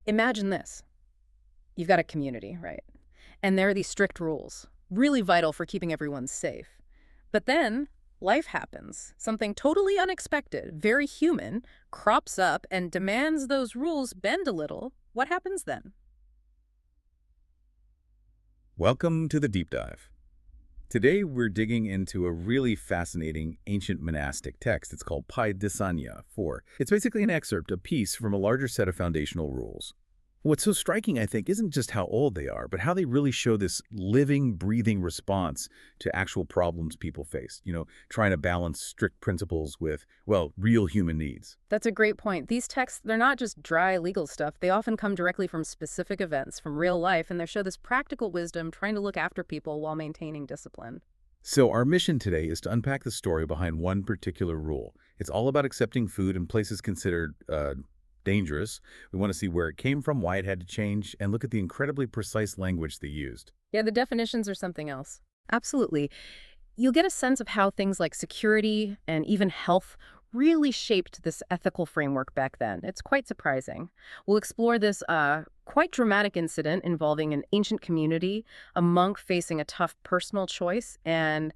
Imagine this. You've got a community, right? And there are these strict rules, really vital for keeping everyone safe. But then life happens. Something totally unexpected, very human, crops up and demands those rules bend a little. What happens then? Welcome to the Deep Dive. Today we're digging into a really fascinating ancient monastic text. It's called Pāṭidesaniya 4. It's basically an excerpt, a piece from a larger set of foundational rules. What's so striking, I think, isn't just how old they are, but how they really show this living, breathing response to actual problems people face. Trying to balance strict principles with, well, real human needs. That's a great point. These texts, they're not just dry legal stuff. They often come directly from specific events, from real life, and they show this practical wisdom trying to look after people while maintaining discipline. So our mission today is to unpack the story behind one particular rule. It's all about accepting food in places considered dangerous. We want to see where it came from, why it had to change, and look at the incredibly precise language they used. Yeah, the definitions are something else. Absolutely. You'll get a sense of how things like security and even health really shaped this ethical framework back then. It's quite surprising. We'll explore this quite dramatic incident involving an ancient community, a monk facing a tough personal choice, and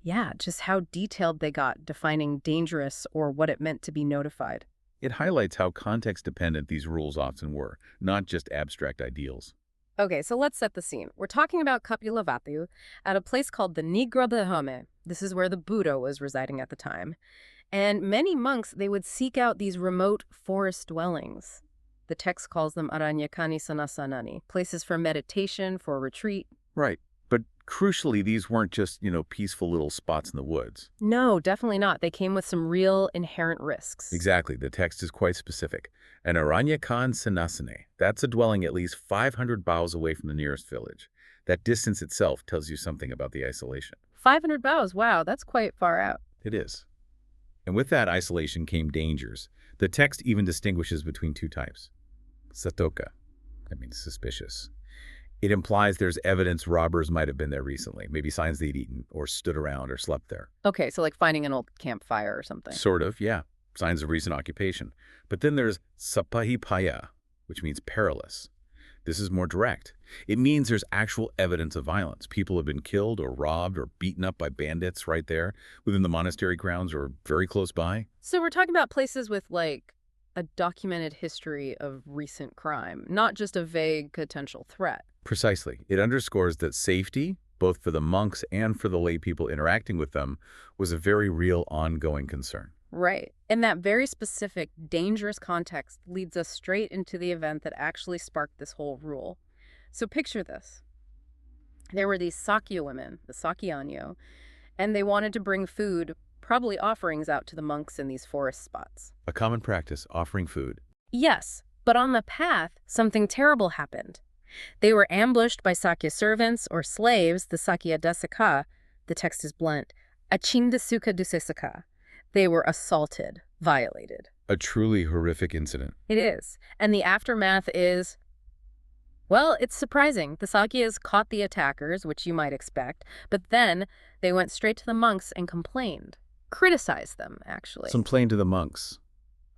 yeah, just how detailed they got defining dangerous or what it meant to be notified. It highlights how context-dependent these rules often were, not just abstract ideals. Okay, so let's set the scene. We're talking about Kapilavatthu at a place called the Nigrabdhame. This is where the Buddha was residing at the time. And many monks, they would seek out these remote forest dwellings. The text calls them aranyakani sanasanani, places for meditation, for retreat. Right. But crucially, these weren't just, peaceful little spots in the woods. No, definitely not. They came with some real inherent risks. Exactly. The text is quite specific. An aranyakan sanasane, that's a dwelling at least 500 baos away from the nearest village. That distance itself tells you something about the isolation. 500 baos, wow, that's quite far out. It is. And with that isolation came dangers. The text even distinguishes between two types. Satoka, that means suspicious. It implies there's evidence robbers might have been there recently, maybe signs they'd eaten or stood around or slept there. Okay, so like finding an old campfire or something. Sort of, yeah. Signs of recent occupation. But then there's sapahipaya, which means perilous. This is more direct. It means there's actual evidence of violence. People have been killed or robbed or beaten up by bandits right there within the monastery grounds or very close by. So we're talking about places with like a documented history of recent crime, not just a vague potential threat. Precisely. It underscores that safety, both for the monks and for the lay people interacting with them, was a very real ongoing concern. Right. And that very specific, dangerous context leads us straight into the event that actually sparked this whole rule. So picture this. There were these Sakya women, the Sakiyan, and they wanted to bring food, probably offerings out to the monks in these forest spots. A common practice, offering food. Yes, but on the path, something terrible happened. They were ambushed by Sakya servants or slaves, the Sakya Dasaka. The text is blunt. Achindasuka dusesaka. They were assaulted, violated. A truly horrific incident. It is. And the aftermath is, well, it's surprising. The Sakyas caught the attackers, which you might expect, but then they went straight to the monks and complained. Criticized them, actually. Complained to the monks.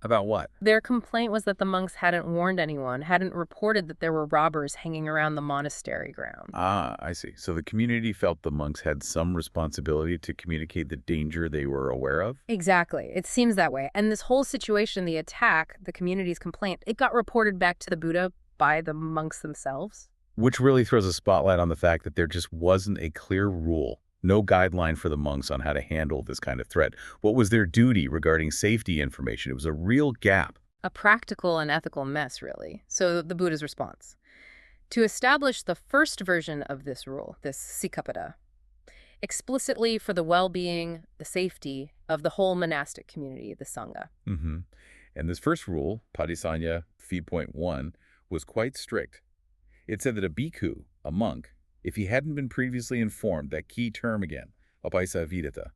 About what? Their complaint was that the monks hadn't warned anyone, hadn't reported that there were robbers hanging around the monastery grounds. Ah, I see. So the community felt the monks had some responsibility to communicate the danger they were aware of? Exactly. It seems that way. And this whole situation, the attack, the community's complaint, it got reported back to the Buddha by the monks themselves. Which really throws a spotlight on the fact that there just wasn't a clear rule. No guideline for the monks on how to handle this kind of threat. What was their duty regarding safety information? It was a real gap. A practical and ethical mess, really. So the Buddha's response. To establish the first version of this rule, this sikapada, explicitly for the well-being, the safety of the whole monastic community, the Sangha. And this first rule, Pāṭidesaniya 3.1, was quite strict. It said that a bhikkhu, a monk, if he hadn't been previously informed, that key term again, apaisa vidata,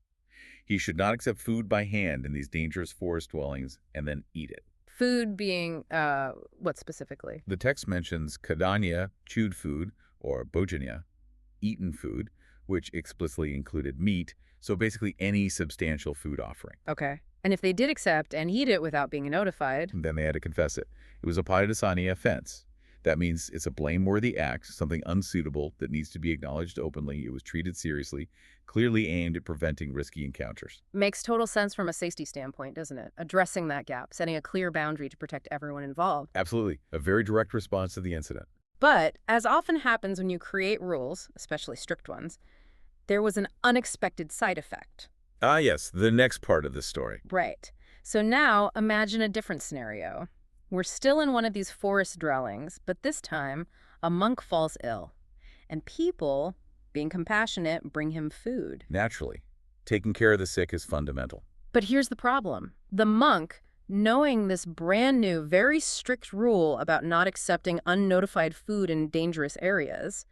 he should not accept food by hand in these dangerous forest dwellings and then eat it. Food being, what specifically? The text mentions kadanya, chewed food, or bhojanya, eaten food, which explicitly included meat, so basically any substantial food offering. Okay. And if they did accept and eat it without being notified, Then they had to confess it. It was a Pāṭidesaniya offense. That means it's a blameworthy act, something unsuitable that needs to be acknowledged openly. It was treated seriously, clearly aimed at preventing risky encounters. makes total sense from a safety standpoint, doesn't it? Addressing that gap, setting a clear boundary to protect everyone involved. Absolutely. A very direct response to the incident. But, as often happens when you create rules, especially strict ones, there was an unexpected side effect. Ah, yes, the next part of this story. Right. So now, imagine a different scenario. We're still in one of these forest dwellings, but this time, a monk falls ill. And people, being compassionate, bring him food. Naturally, taking care of the sick is fundamental. But here's the problem. The monk, knowing this brand new, very strict rule about not accepting unnotified food in dangerous areas,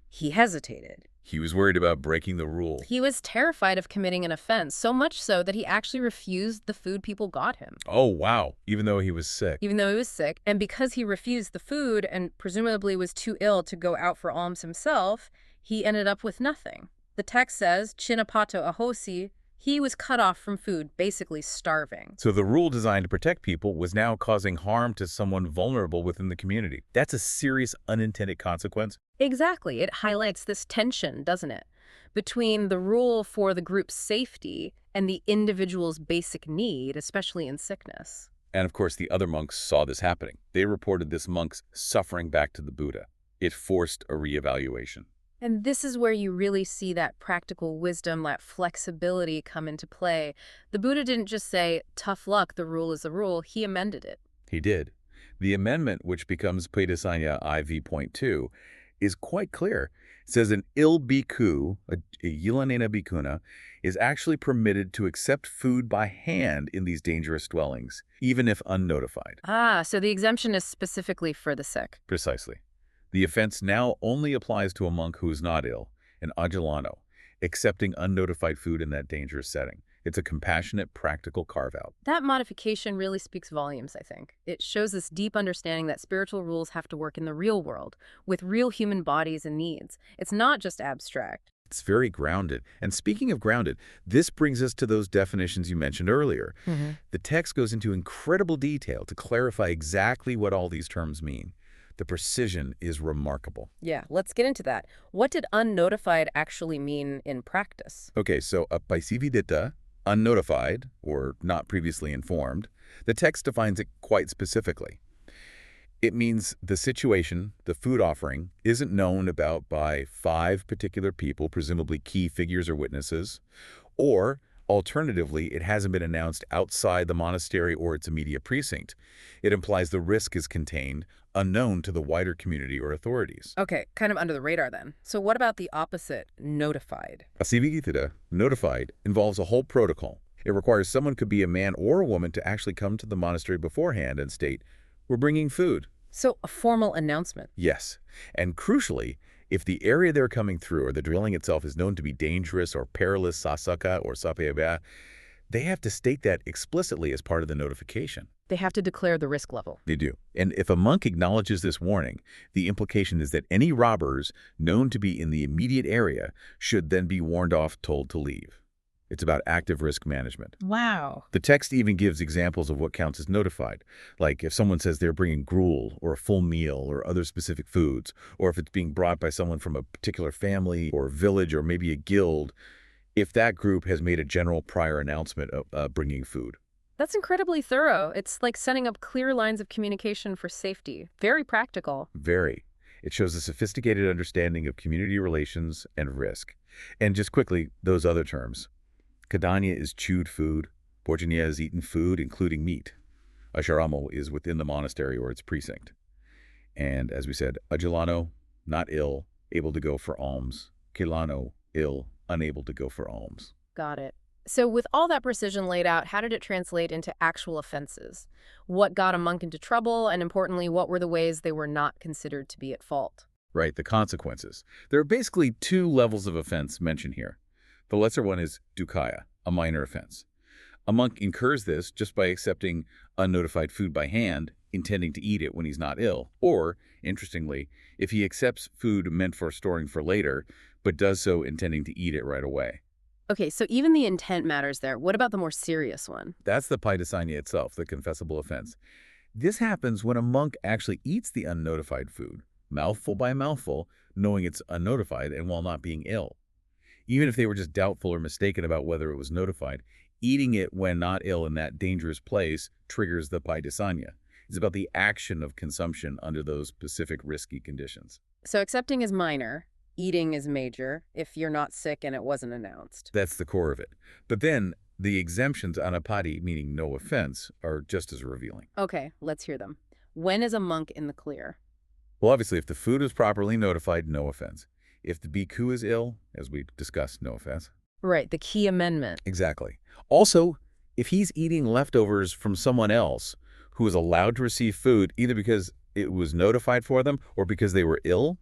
he hesitated. He was worried about breaking the rule. He was terrified of committing an offense, so much so that he actually refused the food people got him. Oh, wow. Even though he was sick. Even though he was sick, and because he refused the food and presumably was too ill to go out for alms himself, he ended up with nothing. The text says, Chinapato ahosi, he was cut off from food, basically starving. So the rule designed to protect people was now causing harm to someone vulnerable within the community. That's a serious unintended consequence. Exactly. It highlights this tension, doesn't it, between the rule for the group's safety and the individual's basic need, especially in sickness. And of course, the other monks saw this happening. They reported this monk's suffering back to the Buddha. It forced a reevaluation. And this is where you really see that practical wisdom, that flexibility come into play. The Buddha didn't just say, tough luck, the rule is the rule. He amended it. He did. The amendment, which becomes Pāṭidesaniya IV.2, is quite clear. It says an ill bhikkhu, a yilanena bhikkhuna, is actually permitted to accept food by hand in these dangerous dwellings, even if unnotified. Ah, so the exemption is specifically for the sick. Precisely. The offense now only applies to a monk who is not ill, an agilano, accepting unnotified food in that dangerous setting. It's a compassionate, practical carve-out. That modification really speaks volumes, I think. It shows this deep understanding that spiritual rules have to work in the real world, with real human bodies and needs. It's not just abstract. It's very grounded. And speaking of grounded, this brings us to those definitions you mentioned earlier. The text goes into incredible detail to clarify exactly what all these terms mean. The precision is remarkable. Yeah, let's get into that. What did unnotified actually mean in practice? Okay, so apaisividita, unnotified, or not previously informed, the text defines it quite specifically. It means the situation, the food offering, isn't known about by 5 particular people, presumably key figures or witnesses, or alternatively, it hasn't been announced outside the monastery or its immediate precinct. It implies the risk is contained, unknown to the wider community or authorities. Okay, kind of under the radar then. So what about the opposite, notified? Asivigitita, notified, involves a whole protocol. It requires someone could be a man or a woman to actually come to the monastery beforehand and state, "We're bringing food." So a formal announcement. Yes. And crucially, if the area they're coming through or the dwelling itself is known to be dangerous or perilous, sasaka or sapayaba, they have to state that explicitly as part of the notification. They have to declare the risk level. They do. And if a monk acknowledges this warning, the implication is that any robbers known to be in the immediate area should then be warned off, told to leave. It's about active risk management. Wow. The text even gives examples of what counts as notified, like if someone says they're bringing gruel or a full meal or other specific foods, or if it's being brought by someone from a particular family or village or maybe a guild, if that group has made a general prior announcement of bringing food. That's incredibly thorough. It's like setting up clear lines of communication for safety. Very practical. Very. It shows a sophisticated understanding of community relations and risk. And just quickly, those other terms. Kadanya is chewed food. Porjanya is eaten food, including meat. Asharamo is within the monastery or its precinct. And as we said, Agilano, not ill, able to go for alms. Kilano, ill, unable to go for alms. Got it. So with all that precision laid out, how did it translate into actual offenses? What got a monk into trouble? And importantly, what were the ways they were not considered to be at fault? Right, the consequences. There are basically 2 levels of offense mentioned here. The lesser one is dukkaya, a minor offense. A monk incurs this just by accepting unnotified food by hand, intending to eat it when he's not ill. Or, interestingly, if he accepts food meant for storing for later, but does so intending to eat it right away. Okay, so even the intent matters there. What about the more serious one? That's the Pāṭidesaniya itself, the confessable offense. This happens when a monk actually eats the unnotified food, mouthful by mouthful, knowing it's unnotified and while not being ill. Even if they were just doubtful or mistaken about whether it was notified, eating it when not ill in that dangerous place triggers the Pāṭidesaniya. It's about the action of consumption under those specific risky conditions. So accepting is minor, eating is major, if you're not sick and it wasn't announced. That's the core of it. But then, the exemptions anapati, meaning no offense, are just as revealing. Okay, let's hear them. When is a monk in the clear? Well, obviously, if the food is properly notified, no offense. If the bhikkhu is ill, as we discussed, no offense. Right, the key amendment. Exactly. Also, if he's eating leftovers from someone else who is allowed to receive food either because it was notified for them or because they were ill,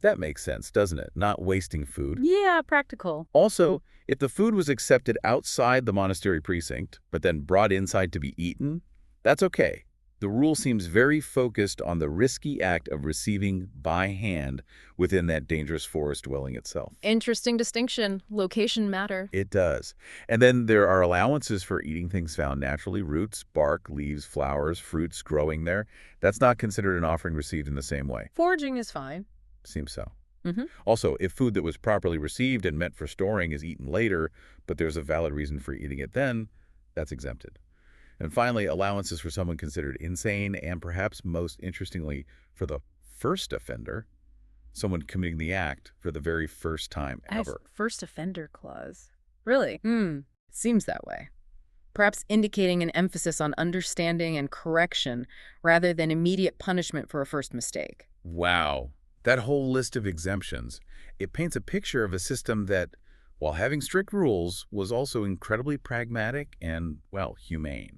that makes sense, doesn't it? Not wasting food. Yeah, practical. Also, if the food was accepted outside the monastery precinct, but then brought inside to be eaten, that's okay. The rule seems very focused on the risky act of receiving by hand within that dangerous forest dwelling itself. Interesting distinction. Location matter. It does. And then there are allowances for eating things found naturally, roots, bark, leaves, flowers, fruits growing there. That's not considered an offering received in the same way. Foraging is fine. Seems so. Mm-hmm. Also, if food that was properly received and meant for storing is eaten later, but there's a valid reason for eating it then, that's exempted. And finally, allowances for someone considered insane and perhaps most interestingly for the first offender, someone committing the act for the very first time ever. First offender clause. Really? Seems that way. Perhaps indicating an emphasis on understanding and correction rather than immediate punishment for a first mistake. Wow. That whole list of exemptions, it paints a picture of a system that, while having strict rules, was also incredibly pragmatic and, well, humane.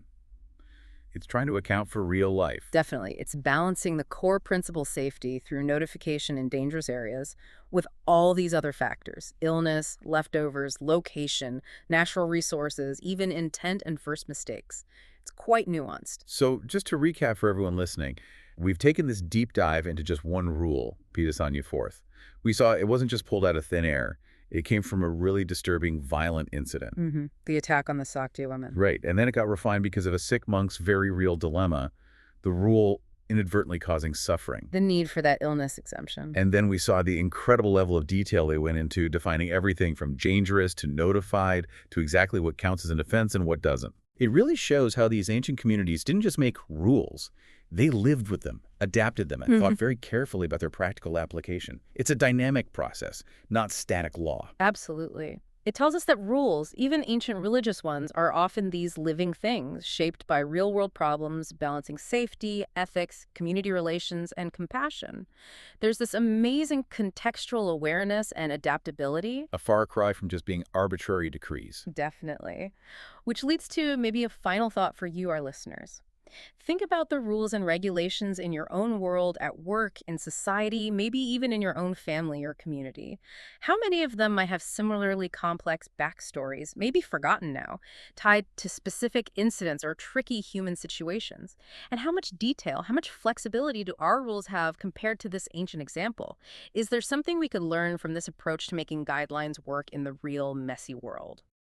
It's trying to account for real life. Definitely. It's balancing the core principle safety through notification in dangerous areas with all these other factors: illness, leftovers, location, natural resources, even intent and first mistakes. It's quite nuanced. So just to recap for everyone listening, we've taken this deep dive into just one rule, Pāṭidesaniya fourth. We saw it wasn't just pulled out of thin air. It came from a really disturbing, violent incident. The attack on the Sakya women. Right, and then it got refined because of a sick monk's very real dilemma, the rule inadvertently causing suffering. The need for that illness exemption. And then we saw the incredible level of detail they went into, defining everything from dangerous to notified to exactly what counts as an offense and what doesn't. It really shows how these ancient communities didn't just make rules. They lived with them, adapted them, and thought very carefully about their practical application. It's a dynamic process, not static law. Absolutely. It tells us that rules, even ancient religious ones, are often these living things shaped by real-world problems, balancing safety, ethics, community relations, and compassion. There's this amazing contextual awareness and adaptability. A far cry from just being arbitrary decrees. Definitely. Which leads to maybe a final thought for you, our listeners. Think about the rules and regulations in your own world, at work, in society, maybe even in your own family or community. How many of them might have similarly complex backstories, maybe forgotten now, tied to specific incidents or tricky human situations? And how much detail, how much flexibility do our rules have compared to this ancient example? Is there something we could learn from this approach to making guidelines work in the real, messy world?